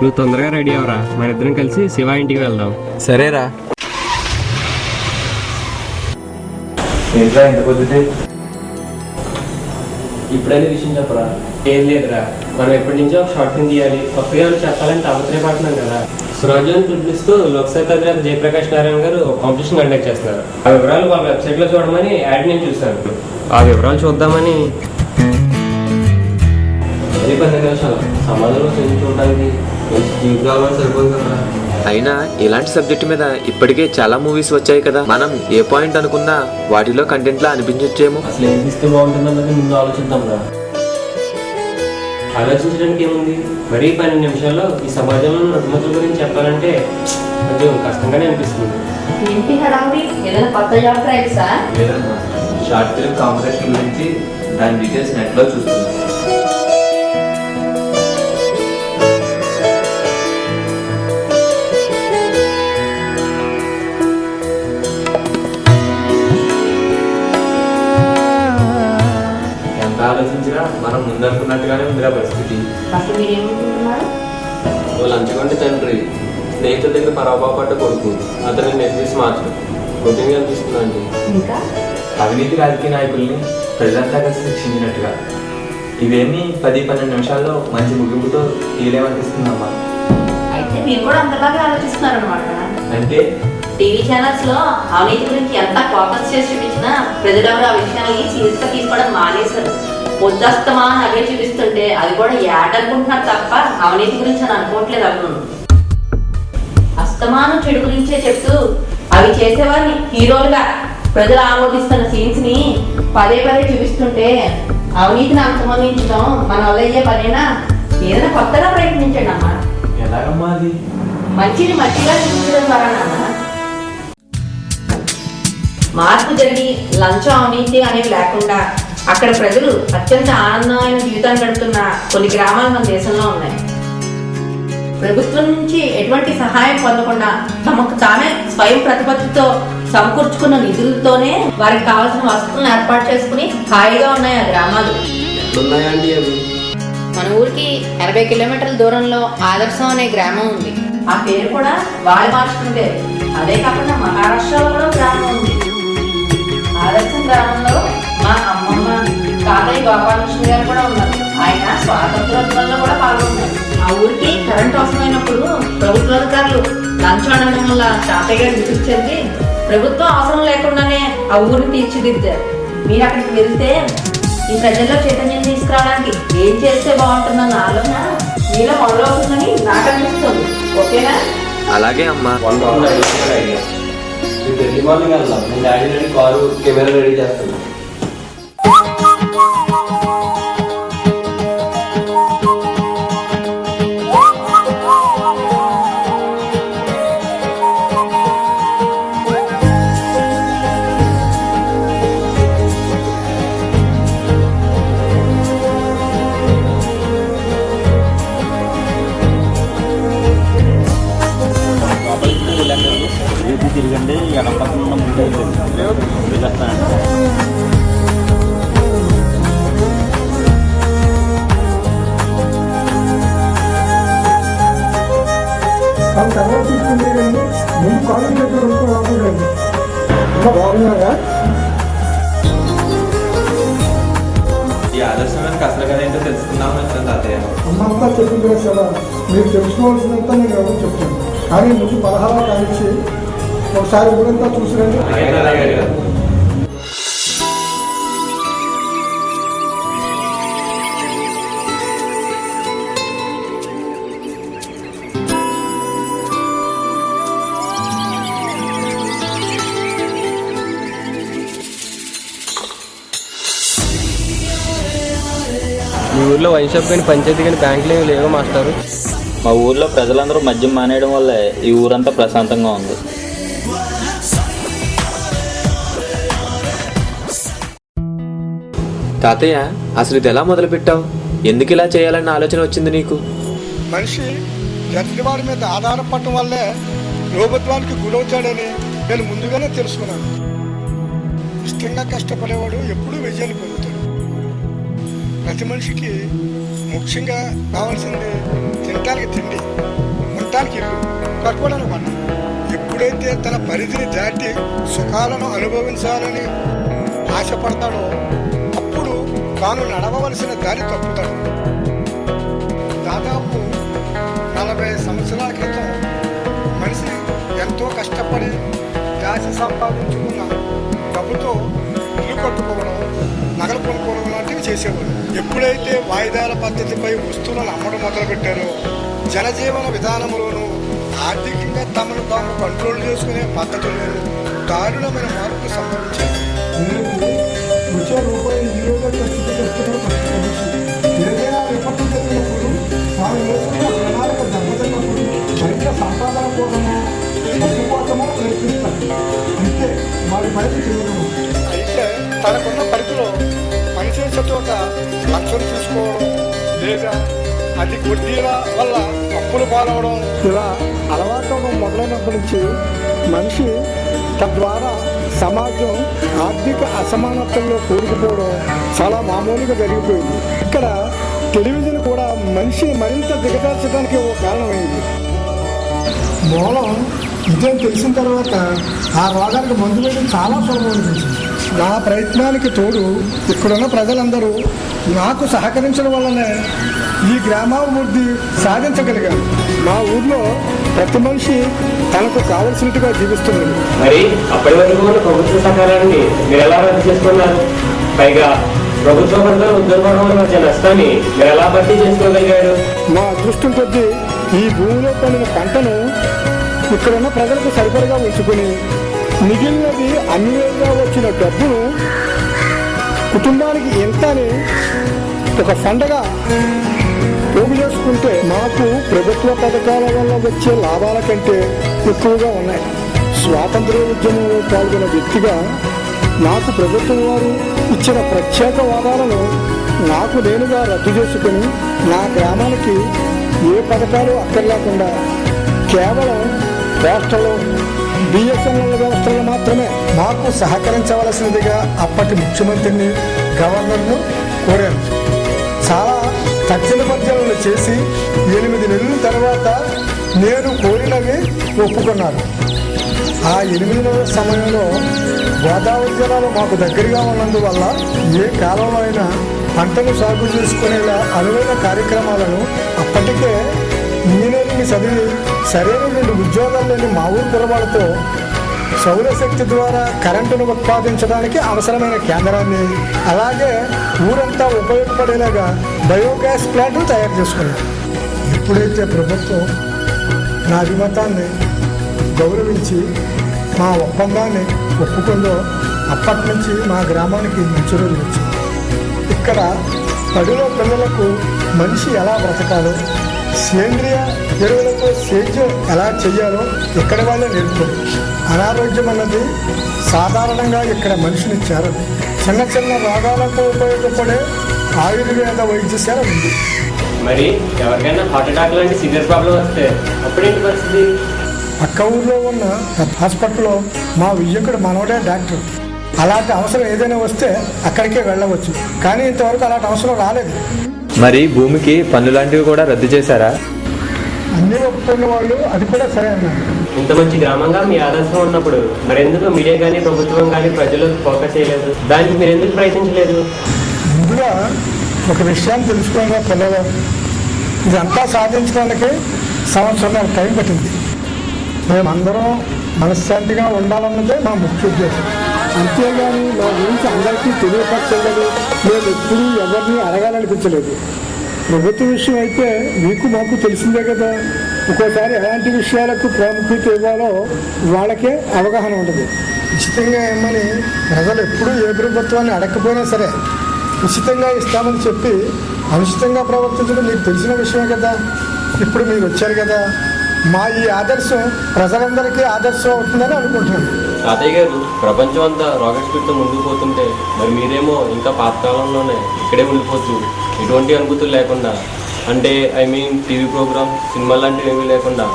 నువ్వు తొందరగా రెడీ అవరా, మన ఇద్దరం కలిసి శివ ఇంటికి వెళ్దాం. సరేరా. ఇప్పుడైనా విషయం చెప్పరా. ఏం లేదురా, మనం ఎప్పటి నుంచో ఒక షార్ట్ ఫిల్మ్ తీయాలి. కొత్తగా చెప్పాలంటే అవసరపడుతున్నాం కదా. సురాజ్యాన్ని పిలిపిస్తూ లోక్సభ అధినేత జయప్రకాష్ నారాయణ గారు ఒక కాంపిటీషన్ కండక్ట్ చేస్తున్నారు. ఆ వివరాలు వాళ్ళ వెబ్సైట్లో చూడమని యాడ్ నేను చూశాను. ఆ వివరాలు చూద్దామని. 10 నిమిషాలు సమాజంలో చూడడానికి జీవితాలు సరిపోదు కదా. అయినా ఇలాంటి సబ్జెక్ట్ మీద ఇప్పటికే చాలా మూవీస్ వచ్చాయి కదా. మనం ఏ పాయింట్ అనుకున్నా వాటిలో కంటెంట్ లా అనిపించొచ్చేమో. అసలు ఏం తీస్తే బాగుంటుందన్నది ముందు ఆలోచిద్దాం రా. ఆలోచించడానికి ఏముంది, మరీ 12 నిమిషాల్లో ఈ సమాజంలో రుగ్మతుల గురించి చెప్పాలంటే కొంచెం కష్టంగానే అనిపిస్తుంది. ఏంటి హడావుడి, ఏదైనా కొత్త జాబ్ ట్రైల్సా? లేదమ్మా, షార్ట్ ఫిల్మ్ కాంపిటీషన్ గురించి దాని డీటెయిల్స్ నెట్లో చూస్తున్నాను. ఎంత ఆలోచించినా మనం ముందనుకున్నట్టుగానే ఉందిరా పరిస్థితి. అసలు మీరు ఏమనుకుంటున్నారు? ఓ లంచగొండి తండ్రి, స్నేహితుల దగ్గర పరాబాపడ్డ కొడుకు, అతన్ని నిర్దేశం మార్చడం రొటీన్గా అనిపిస్తుందండి. ఇంకా అవినీతి రాజకీయ నాయకుల్ని ప్రజలంతా కలిసి శిక్షించినట్టుగా ఇవేమీ 10-12 నిమిషాల్లో మంచి ముగింపుతో తీయలేమనిపిస్తుందమ్మా. అయితే మీరు కూడా అంతలాగే ఆలోచిస్తున్నారు అనమాట. అంటే టీవీ ఛానల్స్ లో అవినీతి గురించి ఎంత ఫోకస్ చేసి చూపించినా ప్రజలెవరు ఆ విషయాన్ని సీరియస్ గా తీసుకోవడం మానేశారు. పొద్దుస్తమా అవే చూపిస్తుంటే అది కూడా యాడ్ అనుకుంటున్నారు తప్ప అవినీతి గురించి అని అనుకోవట్లేదు. అవి అస్తమానం చెడు గురించే చెప్తూ అవి చేసేవారిని హీరోలుగా ప్రజలు ఆమోదిస్తున్న సీన్స్ ని పదే చూపిస్తుంటే అవినీతిని అంతమొందించడం మన వల్ల అయ్యే పనేనా? ఏదైనా కొత్తగా ప్రయత్నించండి అమ్మా. ఎలాగమ్మా అది? మంచిని మంచిగా చూపించడం ద్వారా మార్పు జరిగి లంచం అవినీతి అనేవి లేకుండా అక్కడ ప్రజలు అత్యంత ఆనందమైన జీవితాన్ని గడుపుతున్న కొన్ని గ్రామాలు మన దేశంలో ఉన్నాయి. ప్రభుత్వం నుంచి ఎటువంటి సహాయం పొందకుండా తమకు తామే స్వయం ప్రతిపత్తితో సమకూర్చుకున్న నిధులతోనే వారికి కావాల్సిన వసతులను ఏర్పాటు చేసుకుని హాయిగా ఉన్నాయి ఆ గ్రామాలు. ఎట్లున్నాయండి అవి? మన ఊరికి 80 కిలోమీటర్ల దూరంలో ఆదర్శం అనే గ్రామం ఉంది. ఆ పేరు కూడా వారి మార్చుకున్న పేరు. అదే కాకుండా మహారాష్ట్రలో కూడా గ్రామం ఉంది. ఆదర్శం గ్రామంలో మా అమ్మమ్మ తాతయ్య గోపాలకృష్ణ గారు కూడా ఉన్నారు. ఆయన స్వాతంత్రోద్యమంలో కూడా పాల్గొన్నారు. ఆ ఊరికి కరెంట్ అవసరమైనప్పుడు ప్రభుత్వ అధికారులు లంచం అడగడం వల్ల తాతయ్య గారు విసుగు చెంది ప్రభుత్వం అవసరం లేకుండానే ఆ ఊరిని తీర్చిదిద్దారు. మీరు అక్కడికి వెళ్తే ఈ ప్రజల్లో చైతన్యం తీసుకురావడానికి ఏం చేస్తే బాగుంటుందన్న ఆలోచన మీలో మొదలవుతుందని నాకు అనిపిస్తుంది. ఓకేనా? అలాగే అమ్మా. ఎర్లీ మార్నింగ్ వెళ్దాం. నేను daddy ready car camera ready చేస్తాను. తిరగండి, ఎడం పక్కన ముందు వెళ్ళేస్తానండి. తర్వాత తీసుకుంటే ముందు కాలేజ్ దగ్గర రాకూడదు. బాగున్నారా? ఈ ఆదర్శం అసలు కదా ఏంటో తెలుసుకుందామని వచ్చాను తాతయ్య. అమ్మంతా చెప్పింది కదా, మీరు తెలుసుకోవాల్సినంత నేను ఎవరు చెప్తాను. కానీ ముందు పలహారా కలిసి ఒకసారి ఊరంతా చూసిరండి. మీ ఊర్లో వైన్ షాప్ కానీ పంచాయతీ కానీ బ్యాంకులు ఏమి లేవో మాస్టారు? మా ఊర్లో ప్రజలందరూ మద్యం మానేయడం వల్లే ఈ ఊరంతా ప్రశాంతంగా ఉంది. తాతయ్య, అసలు ఇది ఎలా మొదలు పెట్టావు? ఎందుకు ఇలా చేయాలన్న ఆలోచన వచ్చింది నీకు? మనిషి ఎదుటివాడి మీద ఆధారపడటం వల్లే ప్రభుత్వానికి గురవుతాడని నేను ముందుగానే తెలుసుకున్నాను. ఇష్టంగా కష్టపడేవాడు ఎప్పుడూ విజయాన్ని పొందుతాడు. ప్రతి మనిషికి ముఖ్యంగా కావాల్సింది తినడానికి తిండి. ఉండటానికి ఇల్లు, కట్టుకోవడానికి బండ. ఎప్పుడైతే తన పరిధిని దాటి సుఖాలను అనుభవించాలని ఆశపడతాడో అప్పుడు తాను నడవవలసిన దారి తప్పుతాడు. దాదాపు 40 సంవత్సరాల క్రితం మనిషి ఎంతో కష్టపడి దాచి సంపాదించుకున్న డబ్బుతో ఇల్లు కట్టుకోవడం, నగలు కొనుక్కోవడం లాంటివి చేసేవారు. ఎప్పుడైతే వాయిదాల పద్ధతిపై వస్తువులను అమ్మడం మొదలుపెట్టారో జనజీవన విధానంలోనూ ఆర్థికంగా తమను తాము కంట్రోల్ చేసుకునే పద్ధతుల్లోనూ దారుణమైన మార్పులు సంభవించాయి. వచ్చే రూపాయలు ఈ రోజు ఏదైనా విపత్తు జరిగినప్పుడు వారి వేసుకున్న ప్రణాళిక దెబ్బతిన్నప్పుడు బయట సంపాదన కోసమో డబ్బు కోసమో ప్రయత్నిస్తారు. అయితే వారి పరిధి చేయడము. అయితే తనకున్న పరిధిలో పనిచేసే చోట లక్షలు తీసుకోవడం లేదా అది వడ్డీల వల్ల అప్పులు పాలవడం ఇలా అలవాటు మొదలైనప్పటి నుంచి మనిషి తద్వారా సమాజం ఆర్థిక అసమానతల్లో కూరుకుపోవడం చాలా మామూలుగా జరిగిపోయింది. ఇక్కడ టెలివిజన్ కూడా మనిషిని మరింత దిగజార్చడానికి ఓ కారణమైంది. మూలం ఇదేం తెలిసిన తర్వాత ఆ రోగానికి మందు వేయడం చాలా సులభం అనిపించింది. నా ప్రయత్నానికి తోడు ఇక్కడున్న ప్రజలందరూ నాకు సహకరించడం వల్లనే ఈ గ్రామాభివృద్ధి సాధించగలిగాను. మా ఊర్లో ప్రతి మనిషి తనకు కావలసినట్టుగా జీవిస్తున్నారు. మరి అప్పటి వరకు ఉన్న ప్రభుత్వ సహకారాన్ని మీరు ఎలా రద్దు చేసుకున్నారు? పైగా ప్రభుత్వ పథకాలు ఉద్యోగం వచ్చే నష్టాన్ని మీరు ఎలా భర్తీ చేసుకోగలిగారు? మా అదృష్టం కొద్దీ ఈ భూమిలో పండిన పంటను ఇక్కడున్న ప్రజలకు సరిపడగా ఉంచుకుని మిగిలినది అన్నివేళగా వచ్చిన డబ్బును కుటుంబానికి ఎంత అని ఒక ఫండ్గా పోగు చేసుకుంటే మాకు ప్రభుత్వ పథకాల వల్ల వచ్చే లాభాల కంటే ఎక్కువగా ఉన్నాయి. స్వాతంత్ర ఉద్యమంలో పాల్గొన్న వ్యక్తిగా నాకు ప్రభుత్వం వారు ఇచ్చిన ప్రత్యేక వాదాలను నాకు నేనుగా రద్దు చేసుకుని నా గ్రామానికి ఏ పథకాలు అక్కర్లేకుండా కేవలం పోస్టలు బిఎస్ఎన్ఎల్ వ్యవస్థలు మాత్రమే మాకు సహకరించవలసినదిగా అప్పటి ముఖ్యమంత్రిని గవర్నర్ను కోరాను. చాలా తక్షణ పద్యాలను చేసి 8 నెలల తర్వాత నేను కోరినవి ఒప్పుకున్నాను. ఆ 8 నెలల సమయంలో గోదావరి జలాలు మాకు దగ్గరగా ఉన్నందువల్ల ఏ కాలంలో అయినా పంటను సాగు చేసుకునేలా అనువైన కార్యక్రమాలను అప్పటికే ఇంజనీరింగ్ చదివి సరైన 2 ఉద్యోగాలు లేని మా ఊరు కురవాళ్ళతో సౌరశక్తి ద్వారా కరెంటును ఉత్పాదించడానికి అవసరమైన కేంద్రాన్ని, అలాగే ఊరంతా ఉపయోగపడేలాగా బయోగ్యాస్ ప్లాంట్ను తయారు చేసుకున్నాను. ఎప్పుడైతే ప్రభుత్వం నా అభిమతాన్ని గౌరవించి మా ఒప్పందాన్ని ఒప్పుకుందో అప్పటి నుంచి మా గ్రామానికి మంచి రోజులు వచ్చింది. ఇక్కడ బడిలో పిల్లలకు మనిషి ఎలా బ్రతకాలో, సేంద్రియ ఎరువులతో సేద్యం ఎలా చెయ్యాలో ఇక్కడ వాళ్ళే నేర్పుతారు. అనారోగ్యం అన్నది సాధారణంగా ఇక్కడ మనిషిని చేరదు. చిన్న చిన్న రోగాలకు ఉపయోగపడే ఆయుర్వేద వైద్యశాల ఉంది. మరి ఎవరికైనా హార్ట్ అటాక్ లాంటి సీరియస్ ప్రాబ్లం వస్తే అప్పుడేంటి పరిస్థితి? పక్క ఊర్లో ఉన్న హాస్పిటల్లో మా వియ్యకుడు మనవడే డాక్టర్. అలాంటి అవసరం ఏదైనా వస్తే అక్కడికే వెళ్ళవచ్చు. కానీ ఇంతవరకు అలాంటి అవసరం రాలేదు. మరి భూమికి పన్ను లాంటివి కూడా రద్దు చేశారా? అన్నీ ఒప్పుకున్న వాళ్ళు అది కూడా సరే అన్నారు. ఇంత మంచి గ్రామంగా మీ ఆదర్శం ఉన్నప్పుడు మరి ఎందుకు మీడియా కానీ ప్రభుత్వం కానీ ప్రజలు ఫోకస్ చేయలేదు? దానికి మీరు ఎందుకు ప్రయత్నించలేదు? ముందుగా ఒక విషయాన్ని తెలుసుకోగా పిల్లలు ఇదంతా సాధించడానికి సంవత్సరం టైం పట్టింది. మేమందరం మనశ్శాంతిగా ఉండాలన్నదే మా ముఖ్య ఉద్దేశం. అంతేగాని మా గురించి అందరికీ తెలియపరచలేదు. మేము ఎప్పుడూ ఎవరిని అడగాలనిపించలేదు. ప్రభుత్వ విషయం అయితే మీకు మాకు తెలిసిందే కదా. ఒక్కోసారి ఎలాంటి విషయాలకు ప్రాముఖ్యత ఇవ్వాలో వాళ్ళకే అవగాహన ఉంటుంది. ఉచితంగా ఏమని ప్రజలు ఎప్పుడూ ఏ ప్రభుత్వాన్ని అడగకపోయినా సరే ఉచితంగా ఇస్తామని చెప్పి అనుచితంగా ప్రవర్తించడం మీకు తెలిసిన విషయమే కదా. ఇప్పుడు మీరు వచ్చారు కదా, మా ఈ ఆదర్శం ప్రజలందరికీ ఆదర్శం అవుతుందని అనుకుంటున్నాను. తాతయ్య గారు, ప్రపంచం అంతా రాకెట్ స్పీడ్తో ముందుకు పోతుంటే మరి మీరేమో ఇంకా పాతకాలంలోనే ఇక్కడే ఉండిపోతూ ఎటువంటి అనుభూతులు లేకుండా, అంటే టీవీ ప్రోగ్రామ్, సినిమా లాంటివి ఏమీ లేకుండా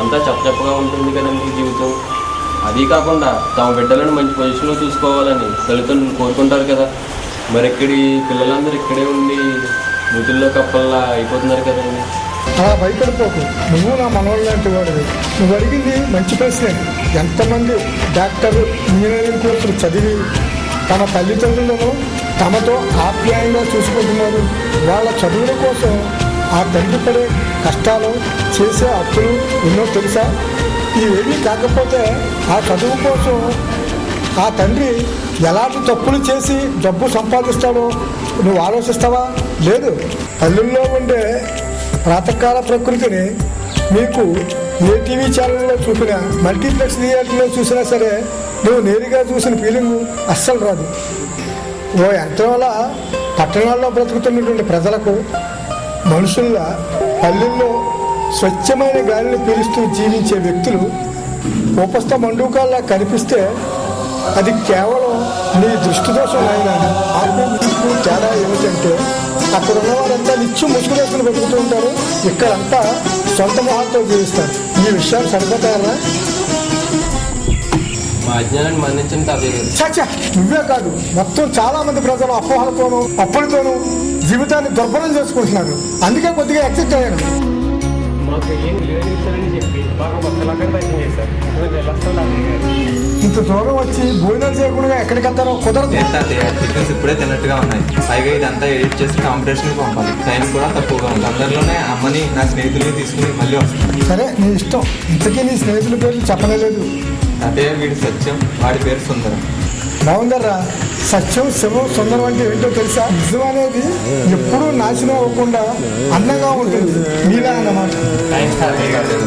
అంతా చప్పచప్పగా ఉంటుంది కదండి జీవితం. అది కాకుండా తమ బిడ్డలను మంచి పొజిషన్లో చూసుకోవాలని తల్లిదండ్రులు కోరుకుంటారు కదా. మరి ఇక్కడి పిల్లలందరూ ఇక్కడే ఉండి మృతుల్లో కప్పల్లా అయిపోతున్నారు కదండి. అలా భయపడిపోకు, నువ్వు నా మనవడు లాంటి వాడివి. నువ్వు అడిగింది మంచి ప్రశ్నే. ఎంతమంది డాక్టర్, ఇంజనీరింగ్ కోర్సులు చదివి తమ తల్లిదండ్రులను తమతో ఆప్యాయంగా చూసుకుంటున్నారు. వాళ్ళ చదువుల కోసం ఆ తండ్రి పడే కష్టాలు, చేసే అప్పులు ఎన్నో తెలుసా? ఇవేమీ కాకపోతే ఆ చదువు కోసం ఆ తండ్రి ఎలాంటి తప్పులు చేసి డబ్బు సంపాదిస్తాడో నువ్వు ఆలోచిస్తావా? లేదు. పల్లెల్లో ఉండే ప్రాతకాల ప్రకృతిని మీకు ఏ టీవీ ఛానల్లో చూపినా, మల్టీప్లెక్స్ థియేటర్లో చూసినా సరే నువ్వు నేరుగా చూసిన ఫీలింగు అస్సలు రాదు. ఓ యంత్రం వల్ల పట్టణాల్లో బ్రతుకుతున్నటువంటి ప్రజలకు మనుషుల్లా పల్లెల్లో స్వచ్ఛమైన గాలిని పీలుస్తూ జీవించే వ్యక్తులు ఉపస్థ మండూకాల్లా కనిపిస్తే అది కేవలం నీ దృష్టి దోషం అయినా. ఆకు మీకు తేడా ఏమిటంటే అక్కడ ఉన్న వారంతా నిత్యం ముసుగులేసుకుని బతుకుతూ ఉంటారు, ఇక్కడంతా సొంత మొహాలతో జీవిస్తారు. ఈ విషయాలు సరిపోతాయన్నా? మా అజ్ఞానాన్ని మన్నించండి తాతయ్య గారు. చచ్చా, నువ్వే కాదు, మొత్తం చాలా మంది ప్రజలు అపోహలతోనూ అప్పులతోనూ జీవితాన్ని దుర్భరం చేసుకుంటున్నారు. అందుకే కొద్దిగా ఎక్సెప్ట్ అయ్యాను. మాకు ఏం లేని విషయాలని చెప్పి బాగా కొత్తలాగా పరిచయం చేశారు. మేము వెళ్ళొస్తాం తాతయ్య గారు. ఇంత దూరం వచ్చి భోజనాలు చేయకుండా ఎక్కడికి వెళ్తారో కుదరదు. టిఫిన్స్ ఇప్పుడే తిన్నట్టుగా ఉన్నాయి. పైగా ఇదంతా ఎడిట్ చేసి కాంపిటీషన్కి పంపాలి. టైం కూడా తక్కువగా ఉంది. అందరిలోనే అమ్మని నా స్నేహితుల్ని తీసుకుని మళ్ళీ వస్తాను. సరే, నీ ఇష్టం. ఇంతకీ నీ స్నేహితుల పేర్లు చెప్పలేదు. అదే వీడి సత్యం, వాడి పేరు సుందరం. బాగుందర్రా. సత్యం, శివం, సుందరం అంటే ఏంటో తెలుసా? నిజం అనేది ఎప్పుడూ నాశనం అవ్వకుండా అందంగా ఉంటుంది. మీలా అన్నమాట. థ్యాంక్స్ తాతయ్య గారు.